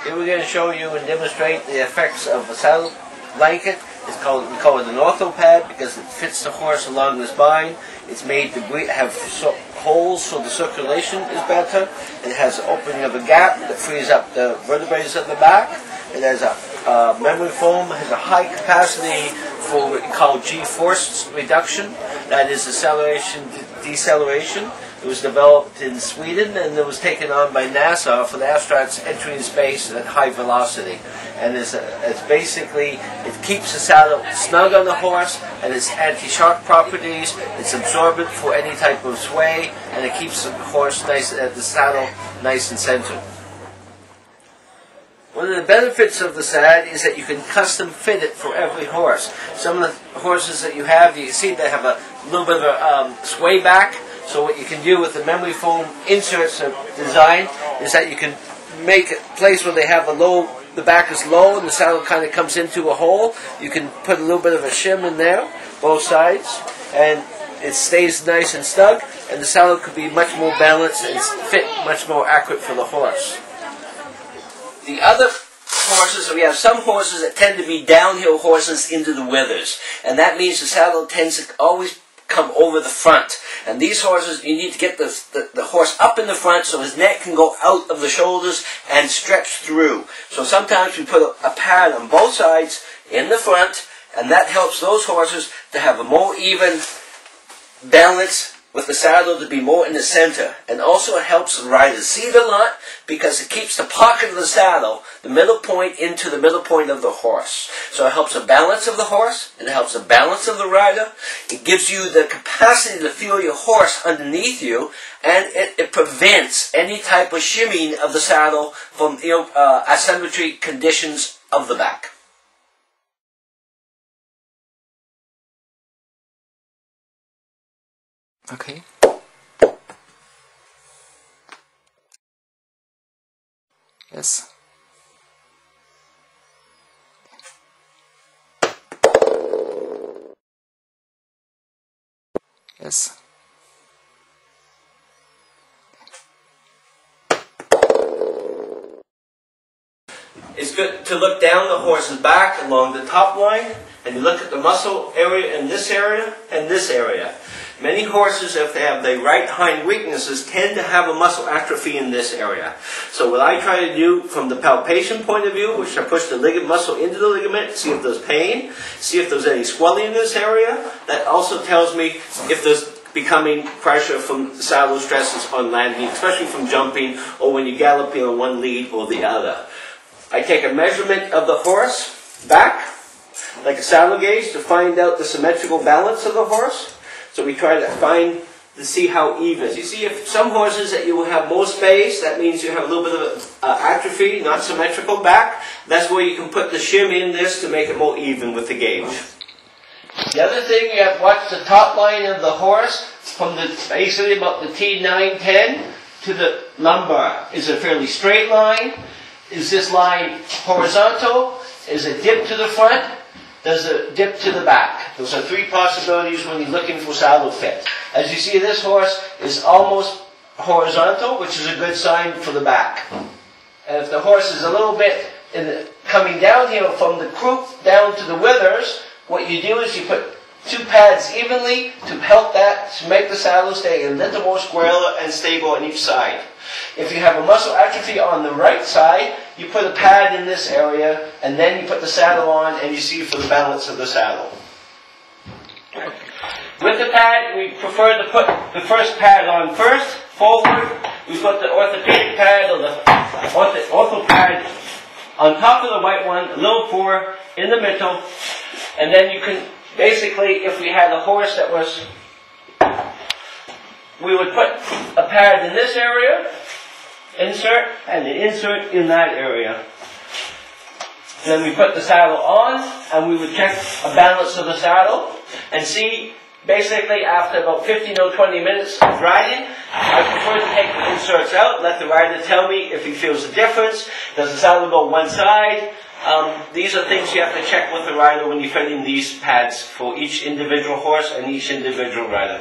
Here we're going to show you and demonstrate the effects of a saddle blanket. We call it an ortho pad because it fits the horse along the spine. It's made to have holes so the circulation is better. It has an opening of a gap that frees up the vertebrae at the back. It has a memory foam, has a high capacity for what we call G-force reduction. That is acceleration, deceleration. It was developed in Sweden and it was taken on by NASA for the astronauts entering space at high velocity. And it's basically, it keeps the saddle snug on the horse, and it's anti-shock properties, it's absorbent for any type of sway, and it keeps the horse nice at the saddle nice and centered. One of the benefits of the SAD is that you can custom fit it for every horse. Some of the horses that you have, you see they have a little bit of a sway back. So what you can do with the memory foam inserts design is that you can make a place where they have the back is low and the saddle kind of comes into a hole. You can put a little bit of a shim in there, both sides, and it stays nice and snug, and the saddle could be much more balanced and fit much more accurate for the horse. The other horses, we have some horses that tend to be downhill horses into the withers, and that means the saddle tends to always come over the front. And these horses, you need to get the horse up in the front so his neck can go out of the shoulders and stretch through. So sometimes we put a pad on both sides in the front, and that helps those horses to have a more even balance with the saddle, to be more in the center. And also it helps the rider seat a lot because it keeps the pocket of the saddle, the middle point, into the middle point of the horse. So it helps the balance of the horse, it helps the balance of the rider, it gives you the capacity to feel your horse underneath you, and it prevents any type of shimmying of the saddle from asymmetry conditions of the back. Okay. Yes. Yes. It's good to look down the horse's back along the top line, and you look at the muscle area in this area and this area. Many horses, if they have the right hind weaknesses, tend to have a muscle atrophy in this area. So what I try to do from the palpation point of view, which I push the muscle into the ligament, see if there's pain, see if there's any swelling in this area. That also tells me if there's becoming pressure from saddle stresses on landing, especially from jumping or when you're galloping on one lead or the other. I take a measurement of the horse back, like a saddle gauge, to find out the symmetrical balance of the horse. So we try to see how even. You see, if some horses that you will have more space, that means you have a little bit of atrophy, not symmetrical back. That's where you can put the shim in this to make it more even with the gauge. The other thing, you have to watch the top line of the horse from basically about the T9-10 to the lumbar. Is it a fairly straight line? Is this line horizontal? Is it dip to the front? Does it dip to the back? Those are three possibilities when you're looking for saddle fit. As you see, this horse is almost horizontal, which is a good sign for the back. And if the horse is a little bit coming down here from the croup down to the withers, what you do is you put two pads evenly to help that, to make the saddle stay a little more square and stable on each side. If you have a muscle atrophy on the right side, you put a pad in this area, and then you put the saddle on, and you see for the balance of the saddle. With the pad, we prefer to put the first pad on first, forward. We put the orthopedic pad or the ortho pad on top of the white one, a little four in the middle, and then you can basically, if we had a horse that was, we would put a pad in this area, insert, and an insert in that area. Then we put the saddle on, and we would check a balance of the saddle, and see, basically after about 15 or 20 minutes of riding, I prefer to take the inserts out, let the rider tell me if he feels a difference. Does the saddle go one side? These are things you have to check with the rider when you're fitting these pads for each individual horse and each individual rider.